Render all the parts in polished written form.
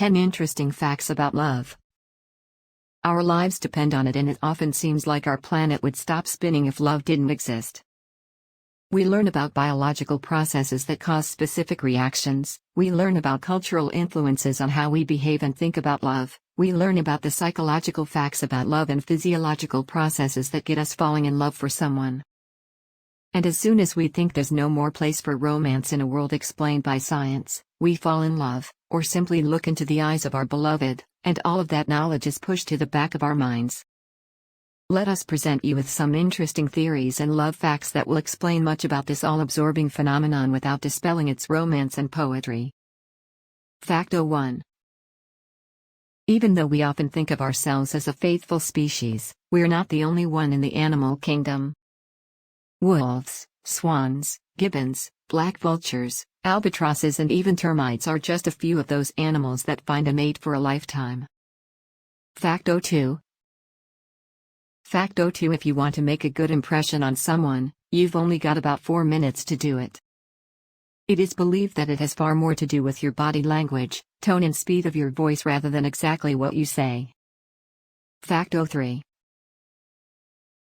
10 Interesting Facts About Love. Our lives depend on it, and it often seems like our planet would stop spinning if love didn't exist. We learn about biological processes that cause specific reactions, we learn about cultural influences on how we behave and think about love, we learn about the psychological facts about love and physiological processes that get us falling in love for someone. And as soon as we think there's no more place for romance in a world explained by science, we fall in love, or simply look into the eyes of our beloved, and all of that knowledge is pushed to the back of our minds. Let us present you with some interesting theories and love facts that will explain much about this all-absorbing phenomenon without dispelling its romance and poetry. Fact 01. Even though we often think of ourselves as a faithful species, we're not the only one in the animal kingdom. Wolves, swans, gibbons, black vultures, albatrosses and even termites are just a few of those animals that find a mate for a lifetime. Fact 02. Fact 02. If you want to make a good impression on someone, you've only got about 4 minutes to do it. It is believed that it has far more to do with your body language, tone and speed of your voice rather than exactly what you say. Fact 03.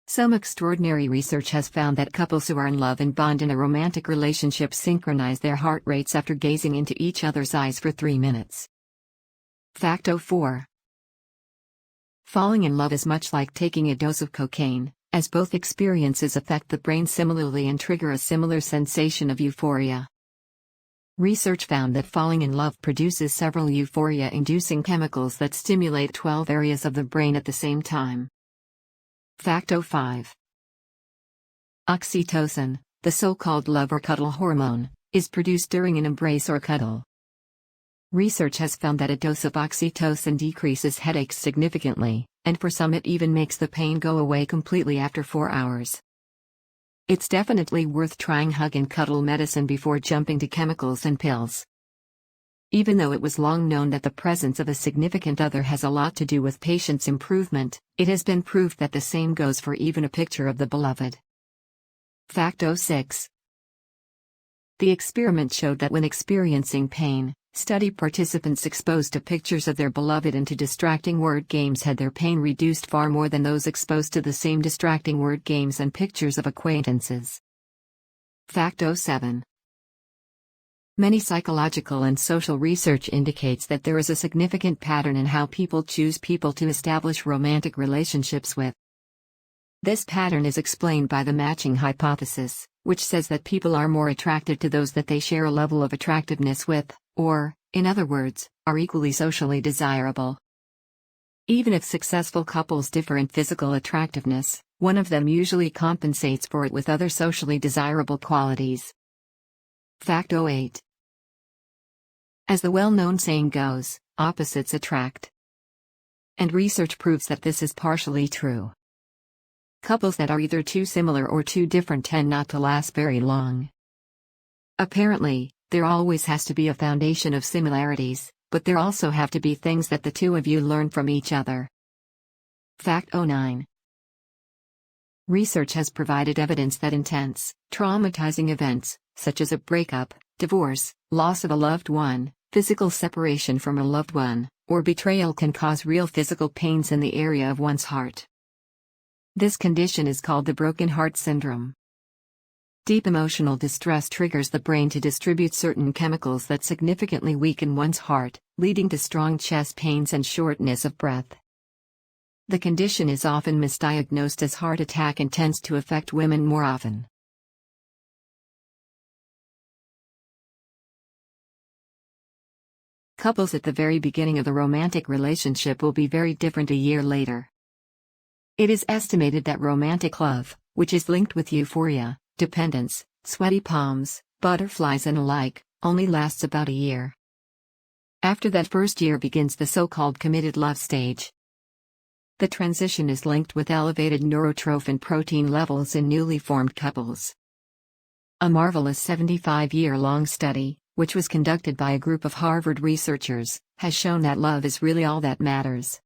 Some extraordinary research has found that couples who are in love and bond in a romantic relationship synchronize their heart rates after gazing into each other's eyes for 3 minutes. Fact 04. Falling in love is much like taking a dose of cocaine, as both experiences affect the brain similarly and trigger a similar sensation of euphoria. Research found that falling in love produces several euphoria-inducing chemicals that stimulate 12 areas of the brain at the same time. Fact 05. Oxytocin, the so-called love or cuddle hormone, is produced during an embrace or cuddle. Research has found that a dose of oxytocin decreases headaches significantly, and for some it even makes the pain go away completely after 4 hours. It's definitely worth trying hug and cuddle medicine before jumping to chemicals and pills. Even though it was long known that the presence of a significant other has a lot to do with patients' improvement, it has been proved that the same goes for even a picture of the beloved. Fact 06. The experiment showed that when experiencing pain, study participants exposed to pictures of their beloved and to distracting word games had their pain reduced far more than those exposed to the same distracting word games and pictures of acquaintances. Fact 07. Many psychological and social research indicates that there is a significant pattern in how people choose people to establish romantic relationships with. This pattern is explained by the matching hypothesis, which says that people are more attracted to those that they share a level of attractiveness with, or, in other words, are equally socially desirable. Even if successful couples differ in physical attractiveness, one of them usually compensates for it with other socially desirable qualities. Fact 08. As the well-known saying goes, opposites attract. And research proves that this is partially true. Couples that are either too similar or too different tend not to last very long. Apparently, there always has to be a foundation of similarities, but there also have to be things that the two of you learn from each other. Fact 09. Research has provided evidence that intense, traumatizing events, such as a breakup, divorce, loss of a loved one, physical separation from a loved one, or betrayal can cause real physical pains in the area of one's heart. This condition is called the broken heart syndrome. Deep emotional distress triggers the brain to distribute certain chemicals that significantly weaken one's heart, leading to strong chest pains and shortness of breath. The condition is often misdiagnosed as heart attack and tends to affect women more often. Couples at the very beginning of the romantic relationship will be very different a year later. It is estimated that romantic love, which is linked with euphoria, dependence, sweaty palms, butterflies and alike, only lasts about a year. After that first year begins the so-called committed love stage. The transition is linked with elevated neurotrophin protein levels in newly formed couples. A marvelous 75-year-long study, which was conducted by a group of Harvard researchers, has shown that love is really all that matters.